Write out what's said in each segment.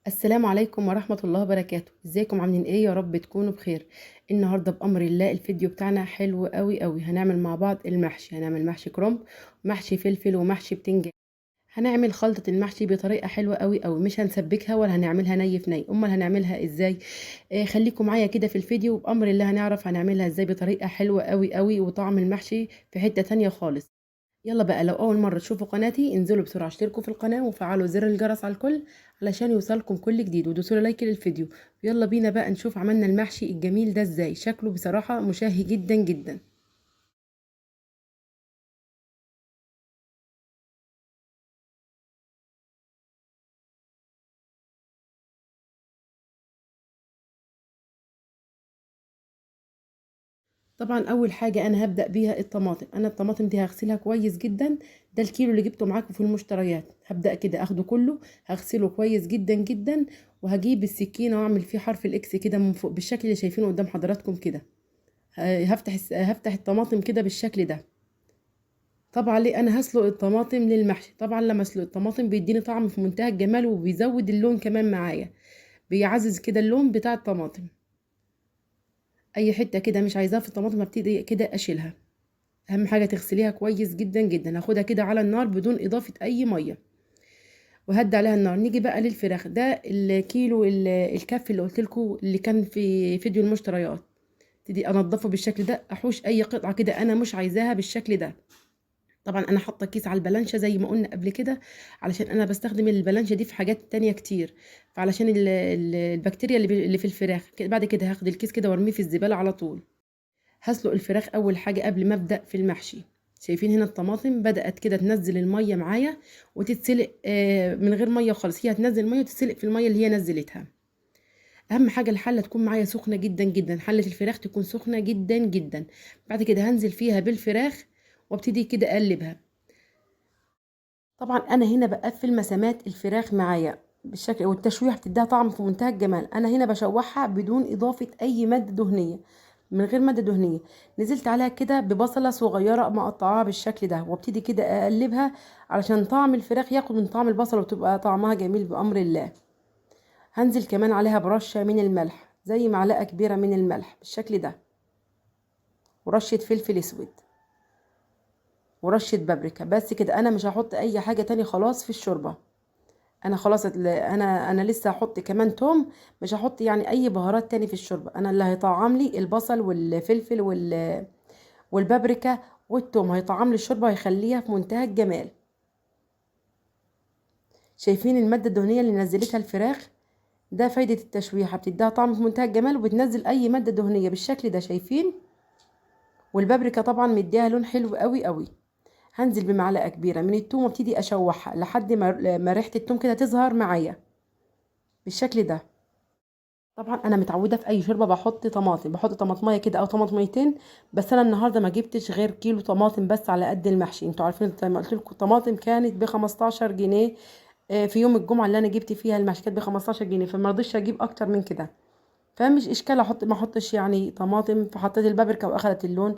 السلام عليكم ورحمة الله وبركاته. ازيكم عاملين ايه؟ يا رب تكونوا بخير. النهاردة بأمر الله الفيديو بتاعنا حلو قوي قوي. هنعمل مع بعض المحشي، هنعمل محشي كرنب ومحشي فلفل ومحشي بتنجان. هنعمل خلطة المحشي بطريقة حلوة قوي قوي، مش هنسبكها ولا هنعملها ني في ني. امال هنعملها ازاي؟ خليكم معايا كده في الفيديو، وبأمر الله هنعرف هنعملها ازاي بطريقة حلوة قوي قوي، وطعم المحشي في حتة تانية خالص. يلا بقى، لو اول مره تشوفوا قناتي انزلوا بسرعه اشتركوا في القناه وفعلوا زر الجرس على الكل علشان يوصلكم كل جديد، ودوسوا لايك للفيديو. يلا بينا بقى نشوف عملنا المحشي الجميل ده ازاي. شكله بصراحه مشهي جدا جدا. طبعا اول حاجه انا هبدا بيها الطماطم. انا الطماطم دي هغسلها كويس جدا. ده الكيلو اللي جبته معاكم في المشتريات. هبدا كده اخده كله، هغسله كويس جدا جدا، وهجيب السكينه واعمل فيه حرف الاكس كده من فوق بالشكل اللي شايفينه قدام حضراتكم كده. هفتح الطماطم كده بالشكل ده. طبعا ليه انا هسلق الطماطم للمحشي؟ طبعا لما اسلق الطماطم بيديني طعم في منتهى الجمال، وبيزود اللون كمان معايا، بيعزز كده اللون بتاع الطماطم. اي حته كده مش عايزاها في الطماطم هبتدي كده اشيلها. اهم حاجه تغسليها كويس جدا جدا. هاخدها كده على النار بدون اضافه اي ميه، وهدي عليها النار. نيجي بقى للفراخ. ده الكيلو الكف اللي قلت لكم اللي كان في فيديو المشتريات. ابتدي انضفه بالشكل ده، احوش اي قطعه كده انا مش عايزاها بالشكل ده. طبعا انا حاطه كيس على البلانشه زي ما قلنا قبل كده، علشان انا بستخدم البلانشه دي في حاجات تانية كتير، فعلشان البكتيريا اللي في الفراخ بعد كده هاخد الكيس كده وارميه في الزباله على طول. هسلق الفراخ اول حاجه قبل ما ابدا في المحشي. شايفين هنا الطماطم بدات كده تنزل الميه معايا وتتسلق من غير ميه خالص. هي هتنزل ميه وتتسلق في الميه اللي هي نزلتها. اهم حاجه الحله تكون معايا سخنه جدا جدا. حله الفراخ تكون سخنه جدا جدا. بعد كده هنزل فيها بالفراخ وابتدي كده اقلبها. طبعا انا هنا بقفل مسامات الفراخ معايا بالشكل، والتشويح بتديها طعم في منتهى الجمال. انا هنا بشوحها بدون اضافه اي ماده دهنيه، من غير ماده دهنيه. نزلت عليها كده ببصله صغيره مقطعاها بالشكل ده، وابتدي كده اقلبها علشان طعم الفراخ ياخد من طعم البصل وتبقى طعمها جميل بامر الله. هنزل كمان عليها برشه من الملح، زي معلقه كبيره من الملح بالشكل ده، ورشه فلفل اسود، ورشه بابريكا. بس كده، انا مش هحط اي حاجه تاني خلاص في الشوربه. انا خلاص انا لسه هحط كمان توم. مش هحط يعني اي بهارات تاني في الشوربه. انا اللي هيطعم لي البصل والفلفل والبابريكا والتوم. هيطعم لي الشوربه ويخليها في منتهى الجمال. شايفين الماده الدهنيه اللي نزلتها الفراخ؟ ده فايده التشويحه، بتديها طعم في منتهى الجمال وبتنزل اي ماده دهنيه بالشكل ده. شايفين؟ والبابريكا طبعا مديها لون حلو قوي قوي. هنزل بمعلقه كبيره من التوم وابتدي اشوحها لحد ما ريحه التوم كده تظهر معايا بالشكل ده. طبعا انا متعوده في اي شوربه بحط طماطم، بحط طماطميه كده او طماطميتين. بس انا النهارده ما جبتش غير كيلو طماطم بس على قد المحشي. انتوا عارفين زي ما قلت لكم الطماطم كانت ب 15 جنيه. في يوم الجمعه اللي انا جبت فيها المحشي كانت ب 15 جنيه، فما رضيتش اجيب اكتر من كده. فمش اشكال احط ما احطش يعني طماطم. فحطيت البابريكا واخدت اللون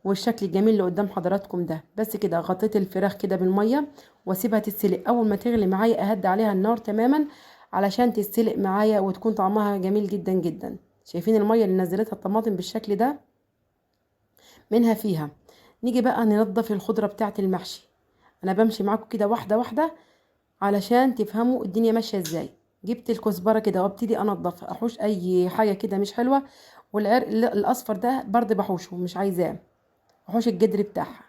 والشكل الجميل اللي قدام حضراتكم ده. بس كده غطيت الفراخ كده بالميه واسيبها تتسلق. اول ما تغلي معايا اهدي عليها النار تماما علشان تتسلق معايا وتكون طعمها جميل جدا جدا. شايفين الميه اللي نزلتها الطماطم بالشكل ده منها فيها؟ نيجي بقى ننضف الخضره بتاعه المحشي. انا بمشي معاكم كده واحده واحده علشان تفهموا الدنيا ماشيه ازاي. جبت الكزبره كده وابتدي انضفها، احوش اي حاجه كده مش حلوه. والعرق الاصفر ده برضه بحوشه، مش عايزاه. احوش الجدر بتاعها.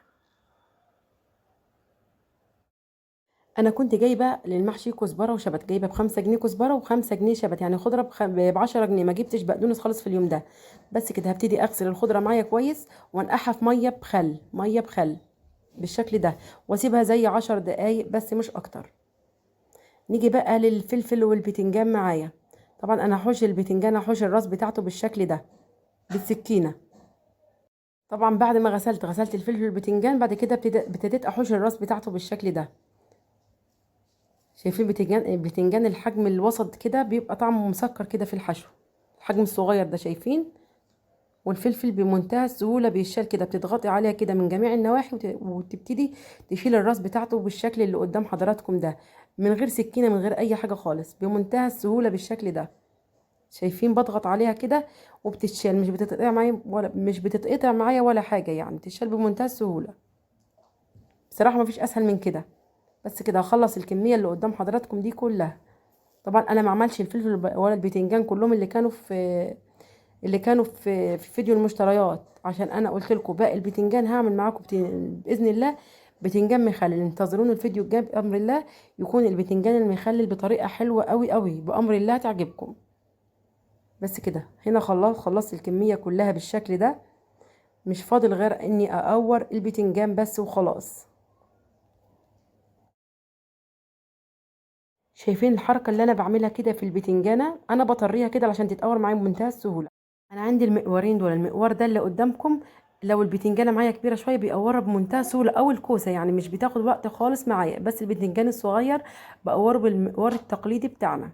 انا كنت جايبه للمحشي كزبره وشبت، جايبه ب5 جنيه كزبره و5 جنيه شبت، يعني خضره ب10 جنيه. ما جبتش بقدونس خالص في اليوم ده. بس كده هبتدي اغسل الخضره معايا كويس وانقعها في ميه بخل بالشكل ده، واسيبها زي 10 دقايق بس مش اكتر. نيجي بقى للفلفل والبتنجان معايا. طبعا انا هحوش البتنجان، هحوش الراس بتاعته بالشكل ده بالسكينه. طبعا بعد ما غسلت الفلفل والبتنجان، بعد كده ابتديت احوش الراس بتاعته بالشكل ده. شايفين البتنجان الحجم الوسط كده بيبقى طعمه مسكر كده في الحشو. الحجم الصغير ده شايفين؟ والفلفل بمنتهى السهولة بيشال كده، بتضغطي عليها كده من جميع النواحي وتبتدي تشيل الراس بتاعته بالشكل اللي قدام حضراتكم ده. من غير سكينه، من غير اي حاجه خالص، بمنتهى السهوله بالشكل ده. شايفين بضغط عليها كده وبتتشال، مش بتتقطع معايا ولا حاجه، يعني بتتشال بمنتهى السهوله. بصراحه مفيش اسهل من كده. بس كده هخلص الكميه اللي قدام حضراتكم دي كلها. طبعا انا ما عملش الفلفل ولا البتنجان كلهم اللي كانوا في فيديو المشتريات، عشان انا قلت لكم باقي البتنجان هعمل معاكم باذن الله بتنجان مخلل. انتظروني الفيديو الجاي بامر الله، يكون البتنجان المخلل بطريقه حلوه قوي قوي بامر الله تعجبكم. بس كده هنا خلصت الكميه كلها بالشكل ده. مش فاضل غير اني اقور البتنجان بس وخلاص. شايفين الحركه اللي انا بعملها كده في البتنجانه؟ انا بطريها كده علشان تتقور معايا بمنتهى السهوله. انا عندي المقورين دول، المقور ده اللي قدامكم، لو البتنجانه معايا كبيره شويه بيقورها بمنتهى السهوله، او الكوسه يعني مش بتاخد وقت خالص معايا، بس البتنجان الصغير بقوره بالمقور التقليدي بتاعنا.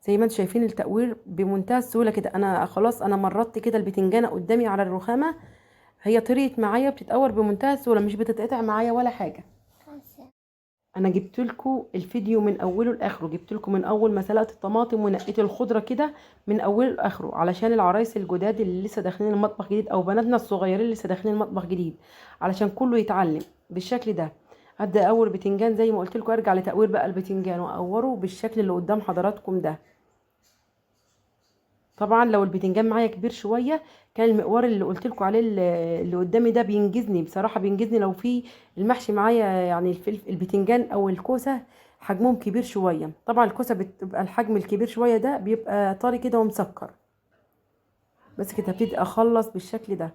زي ما انتم شايفين التقوير بمنتهى السهوله كده. انا خلاص انا مرطت كده البتنجانه قدامي على الرخامه، هي طريت معايا بتتقور بمنتهى السهوله، مش بتتقطع معايا ولا حاجه. انا جبت لكم الفيديو من اوله لاخره، جبت لكم من اول ما سلقت الطماطم ونقيت الخضره كده من اوله لاخره، علشان العرايس الجداد اللي لسه داخلين المطبخ جديد، او بناتنا الصغيرين اللي لسه داخلين المطبخ جديد، علشان كله يتعلم بالشكل ده. هبدا اول بتنجان زي ما قلت لكم، ارجع لتقوير بقى البتنجان واقوره بالشكل اللي قدام حضراتكم ده. طبعا لو البتنجان معايا كبير شويه، كان المقوار اللي قلت لكم عليه اللي قدامي ده بينجزني بصراحه، بينجزني لو في المحشي معايا، يعني البتنجان او الكوسه حجمهم كبير شويه. طبعا الكوسه بتبقى الحجم الكبير شويه ده بيبقى طري كده ومسكر. بس كده هبتدي اخلص بالشكل ده.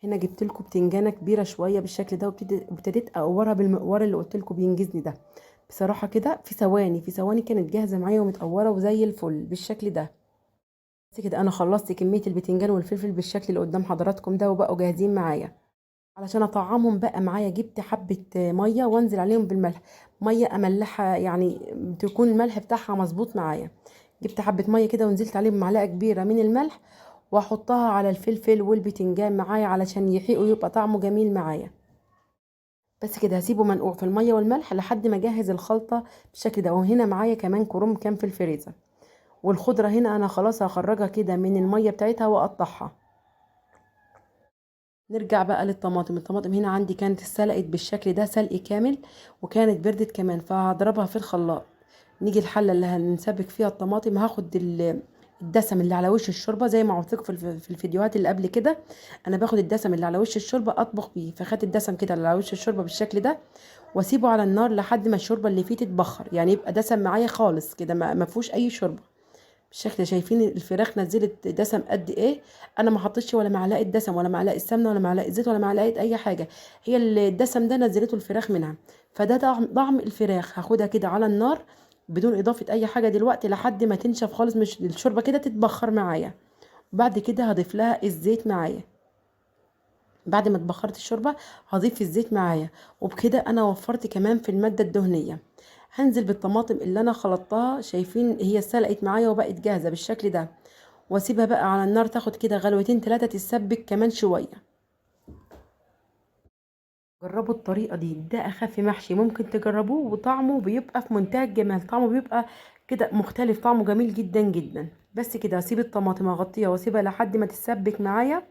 هنا جبت لكم بتنجانه كبيره شويه بالشكل ده، وابتديت اقورها بالمقوار اللي قلت لكم بينجزني ده. بصراحه كده في ثواني كانت جاهزه معايا ومتقوره وزي الفل بالشكل ده. بس كده انا خلصت كميه البتنجان والفلفل بالشكل اللي قدام حضراتكم ده، وبقوا جاهزين معايا. علشان اطعمهم بقى معايا، جبت حبه ميه وانزل عليهم بالملح. ميه املحها يعني، تكون الملح بتاعها مظبوط معايا. جبت حبه ميه كده ونزلت عليهم معلقه كبيره من الملح، واحطها على الفلفل والبتنجان معايا علشان يحيقوا يبقى طعمه جميل معايا. بس كده هسيبه منقوع في الميه والملح لحد ما اجهز الخلطه بالشكل ده. وهنا معايا كمان كرنب كان في الفريزر، والخضره هنا انا خلاص هخرجها كده من الميه بتاعتها واقطعها. نرجع بقى للطماطم. الطماطم هنا عندي كانت اتسلقت بالشكل ده سلق كامل، وكانت بردت كمان، فهضربها في الخلاط. نيجي الحله اللي هنسبك فيها الطماطم، هاخد الدسم اللي على وش الشوربه، زي ما قلت لكم في الفيديوهات اللي قبل كده. انا باخد الدسم اللي على وش الشوربه اطبخ بيه، فخدت الدسم كده اللي على وش الشوربه بالشكل ده، واسيبه على النار لحد ما الشوربه اللي فيه تتبخر، يعني يبقى دسم معايا خالص كده، ما فيهوش اي شوربه بالشكل ده. شايفين الفراخ نزلت دسم قد ايه؟ انا ما حطيتش ولا معلقه دسم ولا معلقه سمنه ولا معلقه زيت ولا معلقه اي حاجه، هي الدسم ده نزلته الفراخ منها. فده طعم الفراخ. هاخدها كده على النار بدون اضافه اي حاجه دلوقتي لحد ما تنشف خالص، مش الشوربه كده تتبخر معايا. بعد كده هضيف لها الزيت معايا. بعد ما اتبخرت الشوربه هضيف الزيت معايا، وبكده انا وفرت كمان في الماده الدهنيه. هنزل بالطماطم اللي انا خلطتها، شايفين هي سلقت معايا وبقت جاهزه بالشكل ده، واسيبها بقى على النار تاخد كده غلوتين 3 تتسبك كمان شويه. جربوا الطريقه دي، ده اخف محشي ممكن تجربوه، وطعمه بيبقى في منتهى الجمال، طعمه بيبقى كده مختلف، طعمه جميل جدا جدا. بس كده هسيب الطماطم اغطيها واسيبها لحد ما تتسبك معايا.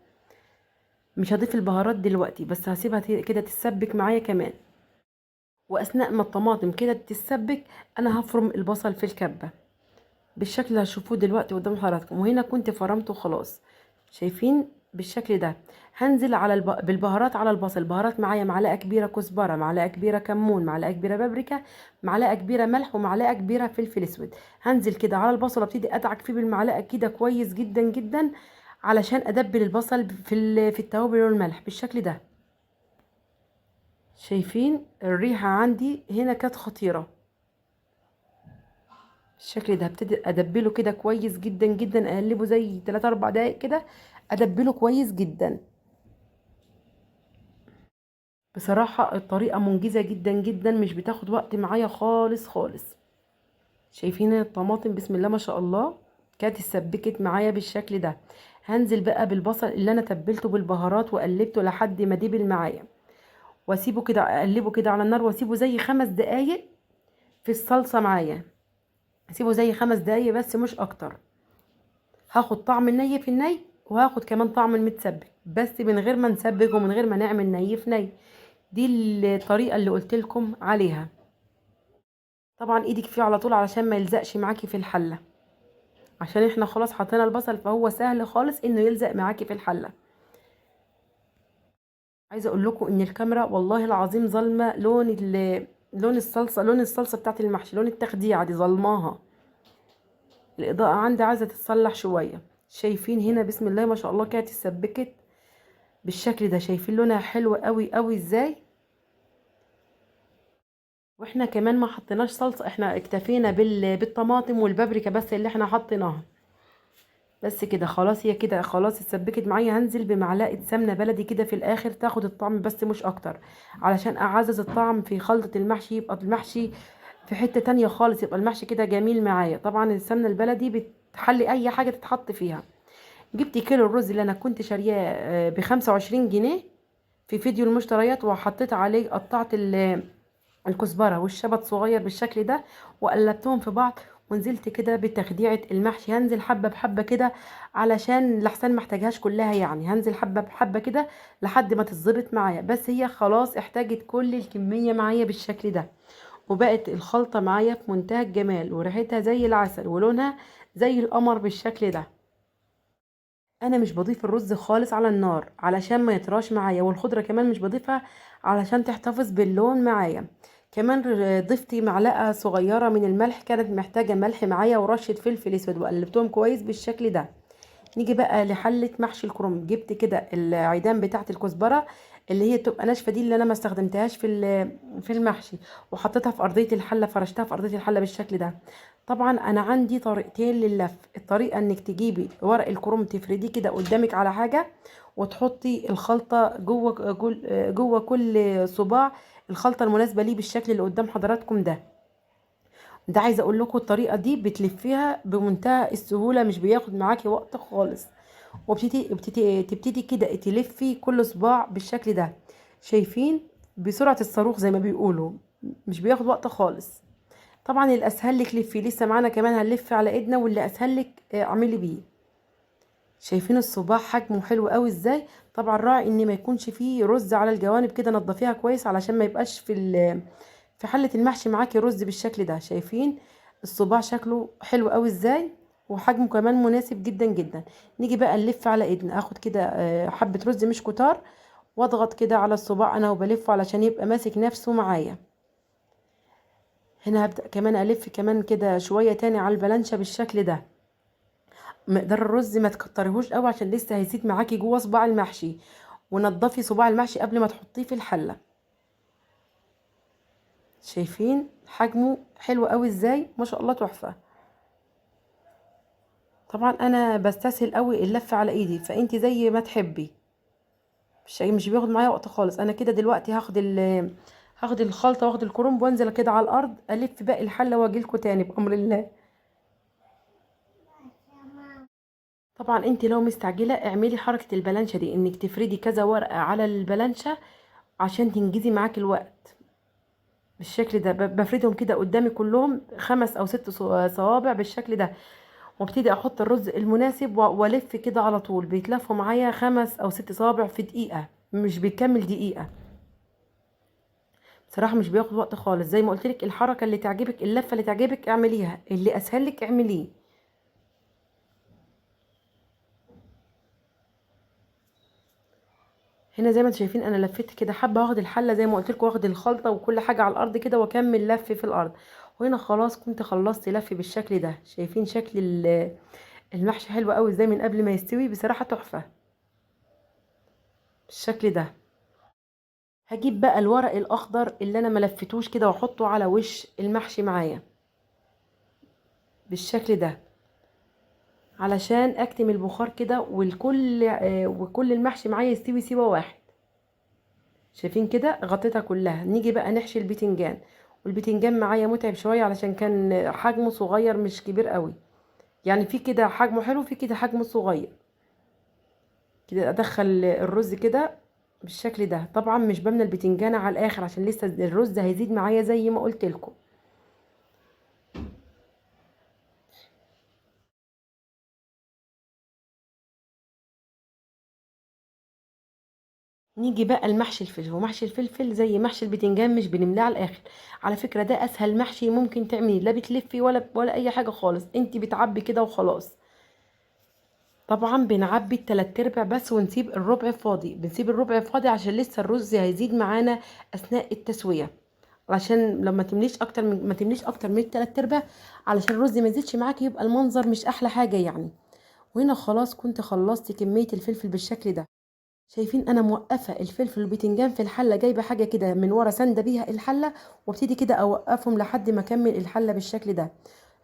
مش هضيف البهارات دلوقتي، بس هسيبها كده تتسبك معايا كمان. واثناء ما الطماطم كده تتسبك، انا هفرم البصل في الكبه بالشكل اللي هتشوفوه دلوقتي قدام حضراتكم. وهنا كنت فرمته خلاص، شايفين بالشكل ده. هنزل بالبهارات على البصل. بهارات معايا معلقه كبيره كزبره، معلقه كبيره كمون، معلقه كبيره بابريكا، معلقه كبيره ملح، ومعلقه كبيره فلفل اسود. هنزل كده على البصل، ابتدي ادعك فيه بالمعلقه كده كويس جدا جدا، علشان ادبل البصل في التوابل والملح بالشكل ده. شايفين الريحه عندي هنا كانت خطيره بالشكل ده. هبتدي ادبله كده كويس جدا جدا، اقلبه زي 3 4 دقايق كده، ادبله كويس جدا. بصراحة الطريقة منجزة جدا جدا، مش بتاخد وقت معايا خالص خالص. شايفين الطماطم بسم الله ما شاء الله كانت اتسبكت معايا بالشكل ده. هنزل بقى بالبصل اللي انا تبلته بالبهارات وقلبته لحد ما دبل معايا، واسيبه كده، اقلبه كده على النار واسيبه زي 5 دقايق في الصلصه معايا. اسيبه زي 5 دقايق بس مش اكتر. هاخد طعم الني في الني، وهاخد كمان طعم المتسبك، بس من غير ما نسبك ومن غير ما نعمل ني في ني. دي الطريقه اللي قلت لكم عليها. طبعا ايدك فيه على طول علشان ما يلزقش معاكي في الحله، عشان احنا خلاص حطينا البصل فهو سهل خالص انه يلزق معاكي في الحله. عايزه اقول لكم ان الكاميرا والله العظيم ظالمه لون الصلصه بتاعت المحشي، لون التخديعه دي ظلماها. الاضاءه عندي عايزه تتصلح شويه. شايفين هنا بسم الله ما شاء الله كانت اتسبكت بالشكل ده. شايفين لونها حلو قوي قوي ازاي. واحنا كمان ما حطيناش صلصه، احنا اكتفينا بالطماطم والبابريكا بس اللي احنا حطيناها. بس كده خلاص، هي كده خلاص اتسبكت معايا. هنزل بمعلقه سمنه بلدي كده في الاخر تاخد الطعم بس مش اكتر، علشان اعزز الطعم في خلطه المحشي، يبقى المحشي في حته تانية خالص، يبقى المحشي كده جميل معايا. طبعا السمنه البلدي بتحلي اي حاجه تتحط فيها. جبت كيلو الرز اللي انا كنت شارياه ب25 جنيه في فيديو المشتريات، وحطيت عليه قطعت الكزبره والشبت صغير بالشكل ده، وقلبتهم في بعض. ونزلت كده بتخديعه المحشي. هنزل حبه بحبه كده علشان لحسن ما احتاجهاش كلها، يعني هنزل حبه بحبه كده لحد ما تتظبط معايا. بس هي خلاص احتاجت كل الكميه معايا بالشكل ده، وبقت الخلطه معايا في منتهى الجمال، وريحتها زي العسل، ولونها زي القمر بالشكل ده. انا مش بضيف الرز خالص على النار علشان ما يطراش معايا، والخضره كمان مش بضيفها علشان تحتفظ باللون معايا. كمان ضفتي معلقه صغيره من الملح، كانت محتاجه ملح معايا، ورشه فلفل اسود، وقلبتهم كويس بالشكل ده. نيجي بقى لحله محشي الكرنب. جبت كده العيدان بتاعه الكزبره اللي هي تبقى ناشفه، دي اللي انا ما استخدمتهاش في المحشي، وحطيتها في ارضيه الحله، فرشتها في ارضيه الحله بالشكل ده. طبعا انا عندي طريقتين لللف. الطريقه انك تجيبي ورق الكرنب تفرديه كده قدامك على حاجه، وتحطي الخلطه جوه كل صباع الخلطه المناسبه ليه بالشكل اللي قدام حضراتكم ده عايزه اقول لكم الطريقه دي بتلفيها بمنتهى السهوله، مش بياخد معاكي وقت خالص. تبتدي كده تلفي كل صباع بالشكل ده. شايفين؟ بسرعه الصاروخ زي ما بيقولوا، مش بياخد وقت خالص. طبعا الاسهل لك لفي، لسه معانا كمان هنلف على ايدنا، واللي اسهل لك اعملي بيه. شايفين الصباع حجمه حلو قوي ازاي؟ طبعا راعي ان ما يكونش فيه رز على الجوانب كده، نضفيها كويس علشان ما يبقاش في حله المحشي معاكي رز بالشكل ده. شايفين الصباع شكله حلو قوي ازاي، وحجمه كمان مناسب جدا جدا. نيجي بقى نلف على ايدنا. اخد كده حبه رز مش كتار، واضغط كده على الصباع انا وبلفه علشان يبقى ماسك نفسه معايا. هنا هبدأ كمان ألف كمان كده شوية تاني على البلانشة بالشكل ده. مقدار الرز ما تكتريهوش قوي عشان لسه هيزيد معاكي جوه صباع المحشي. ونضفي صباع المحشي قبل ما تحطيه في الحلة. شايفين حجمه حلو قوي ازاي؟ ما شاء الله تحفة. طبعا انا بستسهل قوي اللف على ايدي، فانتي زي ما تحبي. مش بياخد معايا وقت خالص. انا كده دلوقتي هاخد الخلطة، واخد الكرنب، وانزل كده على الارض الف باقي الحلة واجيلكوا تاني بأمر الله. طبعا انت لو مستعجله اعملي حركه البلانشه دي، انك تفردي كذا ورقه على البلانشه عشان تنجزي معاكي الوقت بالشكل ده. بفردهم كده قدامي كلهم 5 أو 6 صوابع بالشكل ده، وابتدي احط الرز المناسب والف كده على طول. بيتلفوا معايا 5 أو 6 صوابع في دقيقه، مش بيكمل دقيقه. بصراحه مش بياخد وقت خالص. زي ما قلت لك، الحركه اللي تعجبك، اللفه اللي تعجبك اعمليها، اللي اسهل لك اعمليه. هنا زي ما انتم شايفين انا لفيت كده حبه، واخد الحله زي ما قلت لكم، واخد الخلطه وكل حاجه على الارض كده، واكمل لف في الارض. وهنا خلاص كنت خلصت لف بالشكل ده. شايفين شكل المحشي حلو قوي ازاي من قبل ما يستوي؟ بصراحه تحفه بالشكل ده. هجيب بقى الورق الاخضر اللي انا ملفتوش كده، واحطه على وش المحشي معايا بالشكل ده، علشان اكتم البخار كده، وكل المحشي معايا يستوي سوا واحد. شايفين كده؟ غطيتها كلها. نيجي بقى نحشي البتنجان. والبتنجان معايا متعب شويه علشان كان حجمه صغير مش كبير قوي، يعني في كده حجمه حلو، في كده حجمه صغير. كده ادخل الرز كده بالشكل ده. طبعا مش بملى البتنجانة على الاخر عشان لسه الرز هيزيد معايا زي ما قلت لكم. نيجي بقى المحشي الفلفل، ومحشي الفلفل زي محشي البتنجان مش بنملاه على الاخر. على فكرة ده اسهل محشي ممكن تعمليه، لا بتلفي ولا اي حاجة خالص، انت بتعبي كده وخلاص. طبعا بنعبي التلات ارباع بس ونسيب الربع فاضي، بنسيب الربع فاضي عشان لسه الرز هيزيد معانا اثناء التسوية، عشان لما تمليش اكتر من ما تمليش اكتر من التلات ارباع علشان الرز ما يزيدش معاكي يبقى المنظر مش احلى حاجة يعني. وهنا خلاص كنت خلصت كمية الفلفل بالشكل ده. شايفين انا موقفه الفلفل والبتنجان في الحله، جايبه حاجه كده من ورا سانده بيها الحله، وابتدي كده اوقفهم لحد ما اكمل الحله بالشكل ده.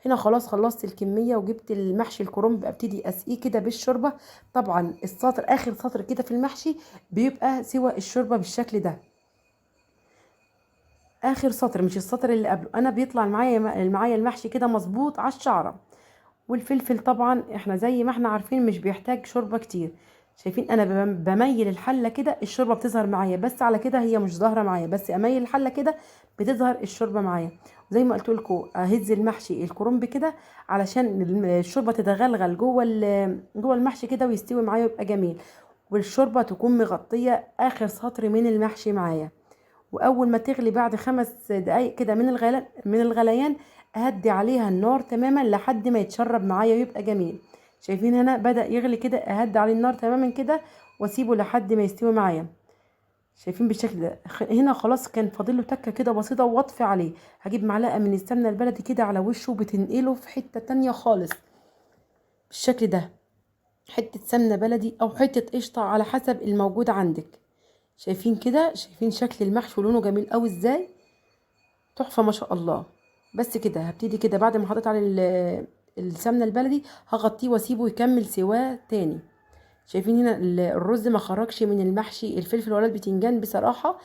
هنا خلاص خلصت الكميه وجبت المحشي الكرنب، ابتدي اسقيه كده بالشوربه. طبعا السطر اخر سطر كده في المحشي بيبقى سوى الشوربه بالشكل ده. اخر سطر مش السطر اللي قبله، انا بيطلع معايا المحشي كده مظبوط على الشعره. والفلفل طبعا احنا زي ما احنا عارفين مش بيحتاج شوربه كتير. شايفين انا بميل الحله كده الشوربه بتظهر معايا، بس على كده هي مش ظاهره معايا، بس اميل الحله كده بتظهر الشوربه معايا. زي ما قلت لكم اهز المحشي الكرنب كده علشان الشوربه تتغلغل جوه المحشي كده ويستوي معايا ويبقى جميل. والشوربه تكون مغطيه اخر سطر من المحشي معايا. واول ما تغلي بعد 5 دقايق كده من الغليان اهدي عليها النار تماما لحد ما يتشرب معايا ويبقى جميل. شايفين هنا بدأ يغلي كده، اهدي عليه النار تماما كده واسيبه لحد ما يستوي معايا. شايفين بالشكل ده. هنا خلاص كان فاضل له تكه كده بسيطه واطفي عليه. هجيب معلقه من السمنه البلدي كده على وشه وبتنقله في حته تانية خالص بالشكل ده. حته سمنه بلدي او حته قشطه على حسب الموجود عندك. شايفين كده، شايفين شكل المحشي ولونه جميل قوي ازاي، تحفة ما شاء الله. بس كده هبتدي كده بعد ما حطيت على السمنة البلدي هغطيه واسيبه يكمل سواه تاني. شايفين هنا الرز ما خرجش من المحشي الفلفل ولا البتنجان بصراحة.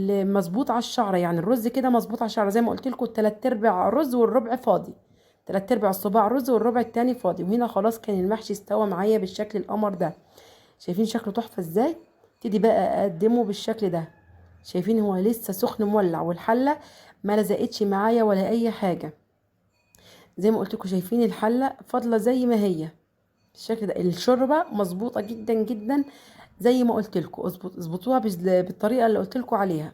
مظبوط على الشعرة، يعني الرز كده مظبوط على الشعرة زي ما قلت لكم، التلات ارباع رز والربع فاضي. تلات ارباع الصباع رز والربع التاني فاضي. وهنا خلاص كان المحشي استوى معايا بالشكل القمر ده. شايفين شكله تحفة ازاي. ابتدي بقى اقدمه بالشكل ده. شايفين هو لسه سخن مولع، والحله ما لزقتش معايا ولا اي حاجه. زي ما قلت لكم شايفين الحله فاضله زي ما هي بالشكل ده. الشوربه مظبوطه جدا جدا زي ما قلت لكم، اظبطوها بالطريقه اللي قلت لكم عليها.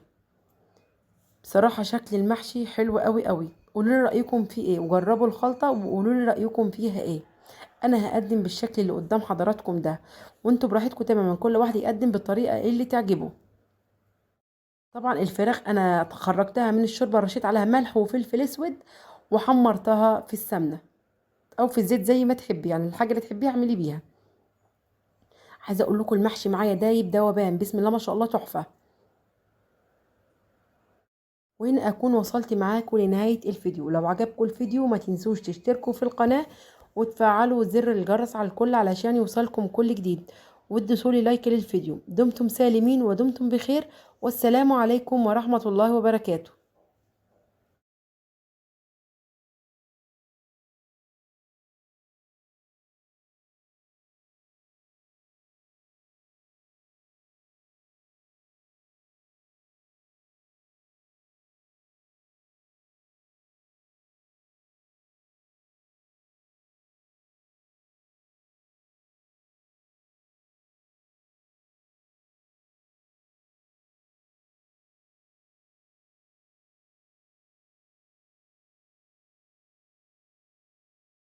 بصراحه شكل المحشي حلو قوي قوي. قولوا لي رايكم فيه ايه، وجربوا الخلطه وقولوا لي رايكم فيها ايه. انا هقدم بالشكل اللي قدام حضراتكم ده، وانتوا براحتكم تماما، كل واحد يقدم بالطريقه اللي تعجبه. طبعا الفراخ انا خرجتها من الشوربه، رشيت عليها ملح وفلفل اسود وحمرتها في السمنه او في الزيت زي ما تحبي، يعني الحاجه اللي تحبيها اعملي بيها. عايزه اقول لكم المحشي معايا دايب دوبان بسم الله ما شاء الله تحفه. وهنا اكون وصلت معاكم لنهايه الفيديو. لو عجبكم الفيديو ما تنسوش تشتركوا في القناه وتفعلوا زر الجرس على الكل علشان يوصلكم كل جديد، وادوا لايك للفيديو. دمتم سالمين ودمتم بخير، والسلام عليكم ورحمه الله وبركاته.